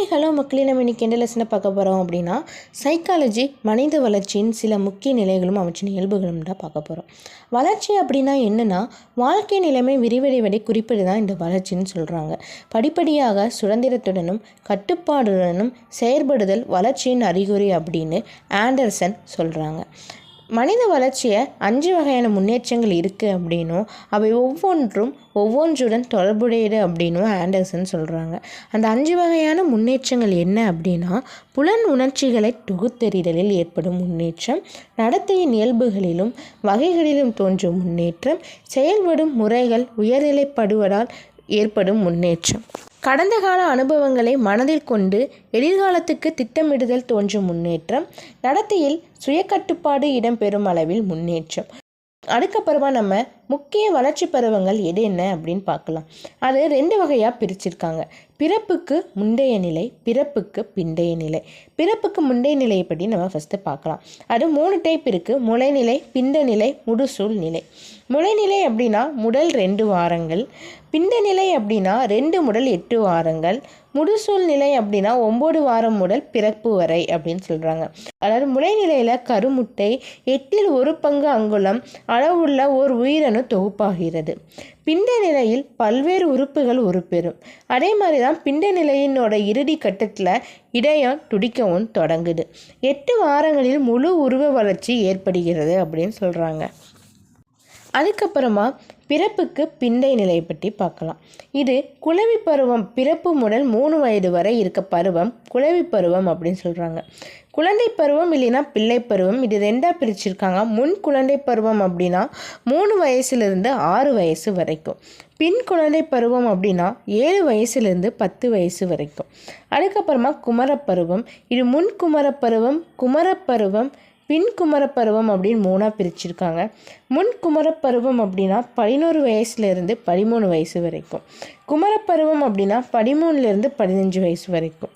Hello மக்களே, நம்ம இன்றைக்கி எந்த லெசனை பார்க்க போகிறோம் அப்படின்னா சைக்காலஜி மனித வளர்ச்சியின் சில முக்கிய நிலைகளும் அவற்றின் இயல்புகளும் தான் பார்க்க போகிறோம். வளர்ச்சி அப்படின்னா என்னென்னா, வாழ்க்கை நிலைமை விரிவடைவதை குறிப்பிட்டு தான் இந்த வளர்ச்சின்னு சொல்கிறாங்க. படிப்படியாக சுதந்திரத்துடனும் கட்டுப்பாடுடனும் செயற்படுதல் வளர்ச்சியின் அறிகுறி அப்படின்னு ஆண்டர்சன் சொல்கிறாங்க. மனித வளர்ச்சியை 5 வகையான முன்னேற்றங்கள் இருக்குது அப்படின்னும் அவை ஒவ்வொன்றுடன் தொடர்புடையது அப்படின்னும் ஆண்டர்சன் சொல்கிறாங்க. அந்த 5 வகையான முன்னேற்றங்கள் என்ன அப்படின்னா, புலன் உணர்ச்சிகளை தொகுத்தறிதலில் ஏற்படும் முன்னேற்றம், நடத்தையின் இயல்புகளிலும் வகைகளிலும் தோன்றும் முன்னேற்றம், செயல்படும் முறைகள் உயர்நிலைப்படுவதால் ஏற்படும் முன்னேற்றம், கடந்த கால அனுபவங்களை மனதில் கொண்டு எதிர்காலத்துக்கு திட்டமிடுதல் தோன்றும் முன்னேற்றம், நடத்தையில் சுயக்கட்டுப்பாடு இடம்பெறும் அளவில் முன்னேற்றம். அதுக்கப்புறமா நம்ம முக்கிய வளர்ச்சி பருவங்கள் எது என்ன அப்படின்னு பார்க்கலாம். அது 2 வகையாக பிரிச்சிருக்காங்க. பிறப்புக்கு முந்தைய நிலை, பிறப்புக்கு பிந்தைய நிலை. பிறப்புக்கு முந்தைய நிலையை பற்றி நம்ம ஃபஸ்ட்டு பார்க்கலாம். அது 3 டைப் இருக்குது. முளைநிலை, பிந்த நிலை, முடுசூழ் நிலை. முளைநிலை அப்படின்னா முதல் 2 வாரங்கள், பிந்த நிலை அப்படின்னா 2 முதல் 8 வாரங்கள், முடுசூழ் நிலை அப்படின்னா 9 வாரம் முதல் பிறப்பு வரை அப்படின்னு சொல்கிறாங்க. அதாவது முளைநிலையில் கருமுட்டை 8ல் 1 பங்கு அங்குலம் அளவுள்ள ஓர் உயிரணு தொகுப்பாகிறது. பிண்ட நிலையில் பல்வேறு உறுப்புகள் உருப்பெறும். அதே மாதிரி தான் பிண்ட நிலையினோட இறுதி கட்டத்தில் இதயம் துடிக்கவும் தொடங்குது. 8 வாரங்களில் முழு உருவ வளர்ச்சி ஏற்படுகிறது அப்படின்னு சொல்கிறாங்க. அதுக்கப்புறமா பிறப்புக்கு பிந்தைய நிலையை பற்றி பார்க்கலாம். இது குழவி பருவம். பிறப்பு முதல் 3 வயது வரை இருக்க பருவம் குழவி பருவம் அப்படின்னு சொல்கிறாங்க. குழந்தை பருவம் இல்லைன்னா பிள்ளை பருவம், இது 2ஆக பிரிச்சிருக்காங்க. முன் குழந்தை பருவம் அப்படின்னா 3 வயசுலேருந்து 6 வயசு வரைக்கும். பின் குழந்தை பருவம் அப்படின்னா 7 வயசுலேருந்து 10 வயசு வரைக்கும். அதுக்கப்புறமா குமரப்பருவம். இது முன் குமரப்பருவம், குமரப்பருவம், பின் குமரப்பருவம் அப்படின்னு 3ஆக பிரிச்சிருக்காங்க. முன் குமரப்பருவம் அப்படின்னா 11 வயசுலேருந்து 13 வயசு வரைக்கும். குமரப்பருவம் அப்படின்னா 13லேருந்து 15 வயசு வரைக்கும்.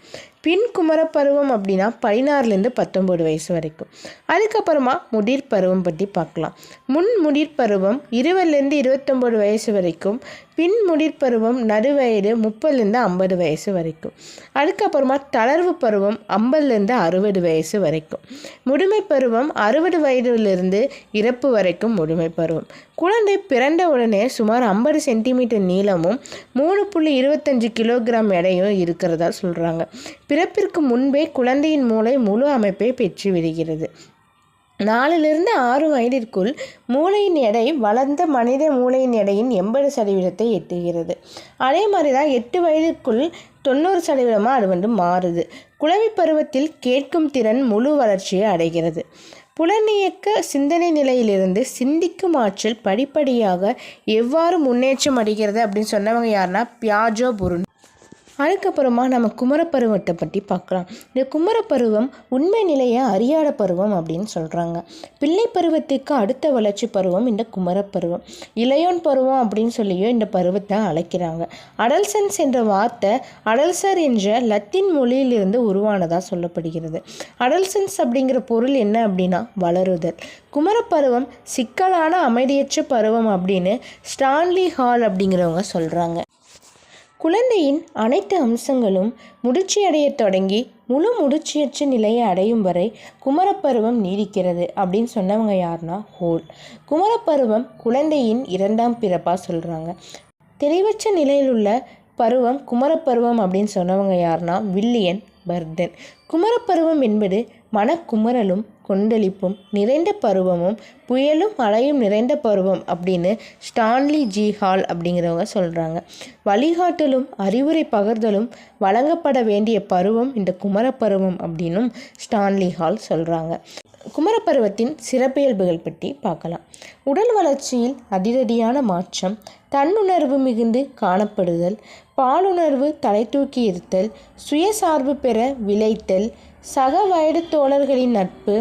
பின் குமரப்பருவம் அப்படின்னா 16லேருந்து 19 வயசு வரைக்கும். அதுக்கப்புறமா முதிர் பருவம் பற்றி பார்க்கலாம். முன் முதிர் பருவம் 20லேருந்து 29 வயசு வரைக்கும். பின் முதிர் பருவம் நடுவயது 30லேருந்து 50 வயசு வரைக்கும். அதுக்கப்புறமா தளர்வு பருவம் 50லேருந்து 60 வயசு வரைக்கும். முதுமை பருவம் 60 வயதிலிருந்து இறப்பு வரைக்கும் முதுமை பருவம். குழந்தை பிறந்த உடனே சுமார் 50 சென்டிமீட்டர் நீளமும் 3.25 கிலோகிராம் எடையும் இருக்கிறதா சொல்கிறாங்க. பிறப்பிற்கு முன்பே குழந்தையின் மூளை முழு அமைப்பை பெற்று விடுகிறது. 4லிருந்து 6 வயதிற்குள் மூளையின் எடை வளர்ந்த மனித மூளையின் எடையின் 80% எட்டுகிறது. அதே மாதிரி தான் 8 வயதிற்குள் 90% அது மாறுது. குழவி பருவத்தில் கேட்கும் திறன் முழு வளர்ச்சியை அடைகிறது. புலனியக்க சிந்தனை நிலையிலிருந்து சிந்திக்கும் ஆற்றல் படிப்படியாக எவ்வாறு முன்னேற்றம் அடைகிறது அப்படின்னு சொன்னவங்க யாருன்னா பியாஜோ புருன். அதுக்கப்புறமா நம்ம குமரப்பருவத்தை பற்றி பார்க்கலாம். இந்த குமரப்பருவம் உண்மை நிலையை அறியாத பருவம் அப்படின்னு சொல்கிறாங்க. பிள்ளை பருவத்துக்கு அடுத்த வளர்ச்சி பருவம் இந்த குமரப்பருவம். இளையோன் பருவம் அப்படின்னு சொல்லியும் இந்த பருவத்தை அழைக்கிறாங்க. அடல்சன்ஸ் என்ற வார்த்தை அடல்சர் என்ற லத்தீன் மொழியிலிருந்து உருவானதாக சொல்லப்படுகிறது. அடல்சன்ஸ் அப்படிங்கிற பொருள் என்ன அப்படின்னா வளருதல். குமரப்பருவம் சிக்கலான அமைதியற்ற பருவம் அப்படின்னு ஸ்டான்லி ஹால் அப்படிங்கிறவங்க சொல்கிறாங்க. குழந்தையின் அனைத்து அம்சங்களும் முதிர்ச்சியடைய தொடங்கி முழு முதிர்ச்சியற்ற நிலையை அடையும் வரை குமரப்பருவம் நீடிக்கிறது அப்படின்னு சொன்னவங்க யாருன்னா ஹோல். குமரப்பருவம் குழந்தையின் 2ஆம் பிறப்பாக சொல்கிறாங்க. தெளிவற்ற நிலையில் உள்ள பருவம் குமரப்பருவம் அப்படின்னு சொன்னவங்க யாருன்னா வில்லியம் பர்டன். குமரப்பருவம் என்பது மனக்குமரலும் கொந்தளிப்பும் நிறைந்த பருவமும் புயலும் மழையும் நிறைந்த பருவம் அப்படின்னு ஸ்டான்லி ஜி ஹால் அப்படிங்கிறவங்க சொல்கிறாங்க. வழிகாட்டலும் அறிவுரை பகிர்தலும் வழங்கப்பட வேண்டிய பருவம் இந்த குமரப்பருவம் அப்படின்னும் ஸ்டான்லி ஹால் சொல்கிறாங்க. குமரப்பருவத்தின் சிறப்பியல்புகள் பற்றி பார்க்கலாம். உடல் வளர்ச்சியில் அதிரடியான மாற்றம், தன்னுணர்வு மிகுந்து காணப்படுதல், பாலுணர்வு தலை தூக்கி இருத்தல், சுயசார்பு பெற விளைத்தல், சக வயது தோழர்களின் நட்பு,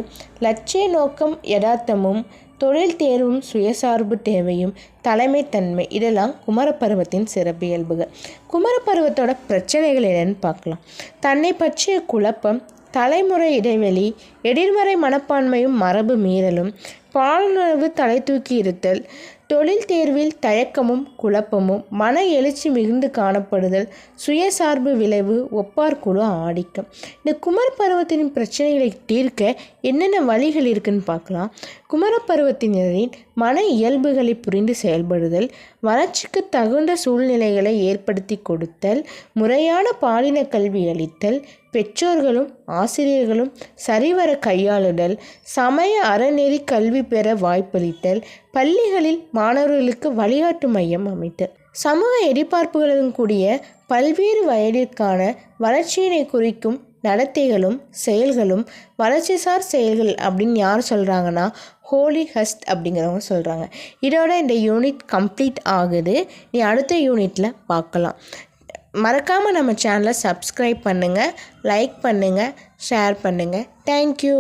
லட்சிய நோக்கம் யதார்த்தமும், தொழில் தேர்வும் சுயசார்பு தேவையும், தலைமைத்தன்மை, இதெல்லாம் குமரப்பருவத்தின் சிறப்பியல்புகள். குமரப்பருவத்தோட பிரச்சனைகள் என்னன்னு பார்க்கலாம். தன்னை பற்றிய குழப்பம், தலைமுறை இடைவெளி, எதிர்மறை மனப்பான்மையும் மரபு மீறலும், பாலுணர்வு தலை தூக்கி இருத்தல், தொழில் தேர்வில் தயக்கமும் குழப்பமும் மன எழுச்சி மிகுந்து காணப்படுதல், சுயசார்பு விளைவு, ஒப்பார்குழு ஆதிக்கம். இந்த குமர பருவத்தின் பிரச்சனைகளை தீர்க்க என்னென்ன வழிகள் இருக்குன்னு பார்க்கலாம். குமர பருவத்தினரின் மன இயல்புகளை புரிந்து செயல்படுதல், வளர்ச்சிக்கு தகுந்த சூழ்நிலைகளை ஏற்படுத்தி கொடுத்தல், முறையான பாலின கல்வி அளித்தல், பெற்றோர்களும் ஆசிரியர்களும் சரிவர கையாளுதல், சமய அறநெறி கல்வி பெற வாய்ப்பளித்தல், பள்ளிகளில் மாணவர்களுக்கு வழிகாட்டு மையம் அமைத்தல். சமூக எதிர்பார்ப்புகளுடன் கூடிய பல்வேறு வயதிற்கான வளர்ச்சியினை குறிக்கும் நடத்தைகளும் செயல்களும் வளர்ச்சிசார் செயல்கள் அப்படின்னு யார் சொல்கிறாங்கன்னா ஹோலி ஹஸ்ட் அப்படிங்கிறவங்க சொல்கிறாங்க. இதோட இந்த யூனிட் கம்ப்ளீட் ஆகுது. நீ அடுத்த யூனிட்டில் பார்க்கலாம். மறக்காமல் நம்ம சேனலை சப்ஸ்கிரைப் பண்ணுங்கள், லைக் பண்ணுங்கள், ஷேர் பண்ணுங்கள். தேங்க்யூ.